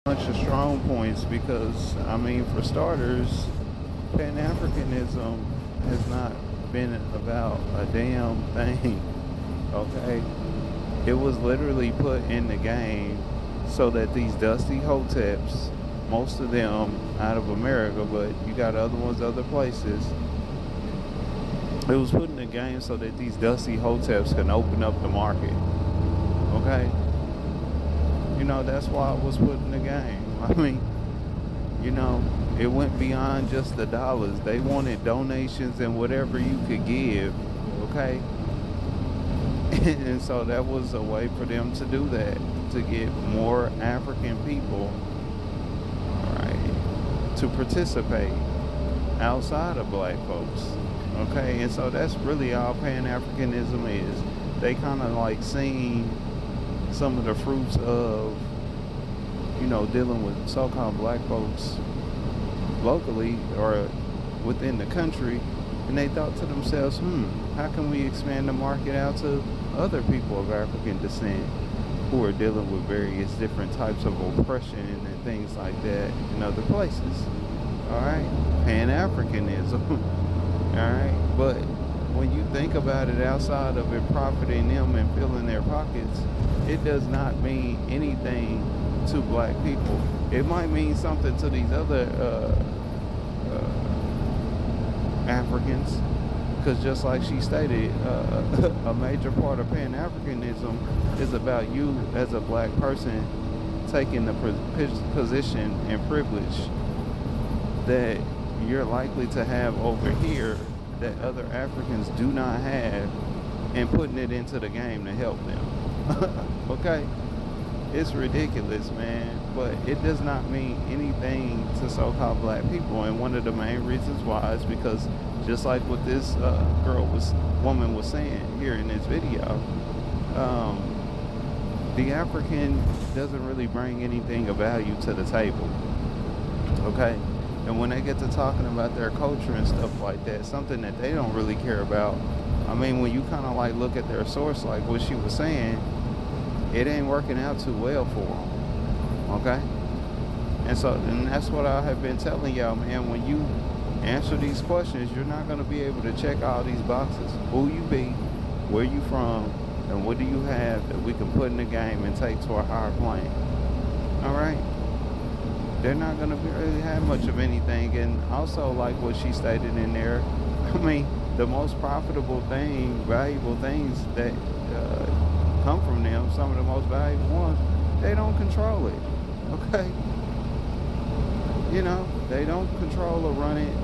bunch of strong points because, I mean, for starters, Pan-Africanism has not been about a damn thing, okay? It was literally put in the game so that these dusty hoteps, most of them out of America, but you got other ones other places, it was put in the game so that these dusty hoteps can open up the market, okay? That's why it was put in the game. I mean, it went beyond just the dollars. They wanted donations and whatever you could give, okay? And so that was a way for them to do that, to get more African people, right, to participate outside of black folks, okay? And so that's really all Pan-Africanism is. They kind of like seen some of the fruits of, dealing with so-called black folks locally or within the country, and they thought to themselves, how can we expand the market out to other people of African descent who are dealing with various different types of oppression and things like that in other places? All right, Pan-Africanism. All right, but when you think about it, outside of it profiting them and filling their pockets, it does not mean anything to black people. It might mean something to these other Africans, because just like she stated, a major part of Pan-Africanism is about you as a black person taking the position and privilege that you're likely to have over here that other Africans do not have, and putting it into the game to help them. Okay? It's ridiculous, man, but it does not mean anything to so-called black people. And one of the main reasons why is because, just like what this woman was saying here in this video, the African doesn't really bring anything of value to the table. Okay? And when they get to talking about their culture and stuff like that, something that they don't really care about, I mean, when you kind of like look at their source, like what she was saying, it ain't working out too well for them, okay? And that's what I have been telling y'all, man. When you answer these questions, you're not going to be able to check all these boxes. Who you be, where you from, and what do you have that we can put in the game and take to a higher plane, all right? They're not going to really have much of anything. And also, like what she stated in there, I mean, the most profitable thing, valuable things that come from them, some of the most valuable ones, they don't control it, okay? They don't control or run it.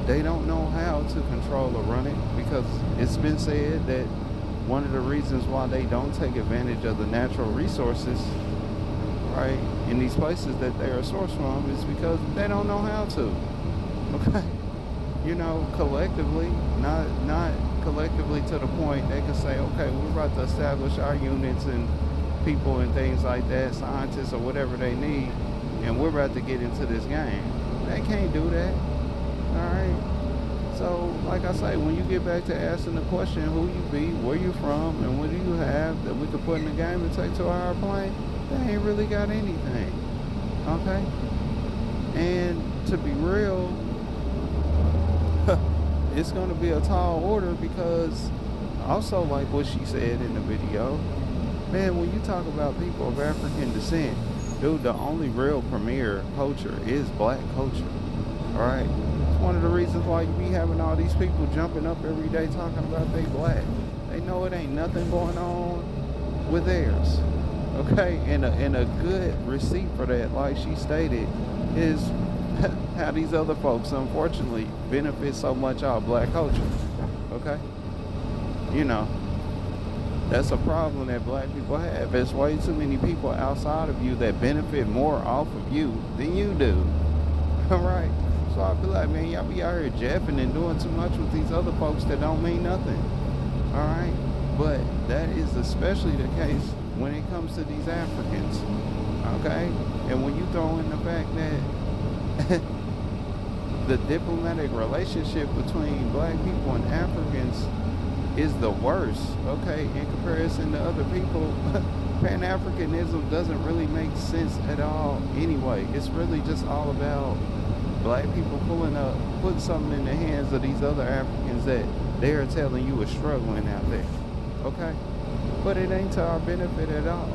They don't know how to control or run it, because it's been said that one of the reasons why they don't take advantage of the natural resources, right, in these places that they are sourced from, is because they don't know how to, okay? Collectively, not collectively to the point they can say, okay, we're about to establish our units and people and things like that, scientists or whatever they need, and we're about to get into this game. They can't do that, all right? So, like I say, when you get back to asking the question, who you be, where you from, and what do you have that we could put in the game and take to a higher plane, they ain't really got anything, okay? And to be real, it's going to be a tall order, because also, like what she said in the video, man, when you talk about people of African descent, dude, the only real premier culture is black culture, all right? It's one of the reasons why you be having all these people jumping up every day talking about they black. They know it ain't nothing going on with theirs, okay? And a good receipt for that, like she stated, is how these other folks, unfortunately, benefit so much out of black culture, okay? That's a problem that black people have. There's way too many people outside of you that benefit more off of you than you do, all right? So I be like, man, y'all be out here jeffing and doing too much with these other folks that don't mean nothing, all right? But that is especially the case when it comes to these Africans, okay? And when you throw in the fact that the diplomatic relationship between black people and Africans is the worst, okay, in comparison to other people, Pan-Africanism doesn't really make sense at all anyway. It's really just all about black people putting something in the hands of these other Africans that they are telling you are struggling out there. Okay? But it ain't to our benefit at all.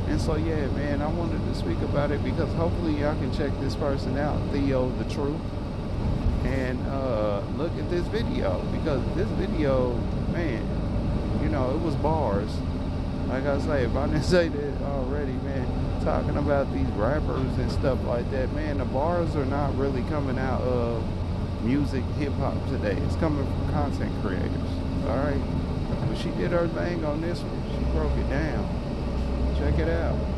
And so yeah, man, I wanted to speak about it because hopefully y'all can check this person out, Theo the Truth, and look at this video because this video, man, it was bars. Like I say, if I didn't say that already, man, talking about these rappers and stuff like that, man, the bars are not really coming out of music, hip hop today. It's coming from content creators. All right, but she did her thing on this one. She broke it down. Check it out.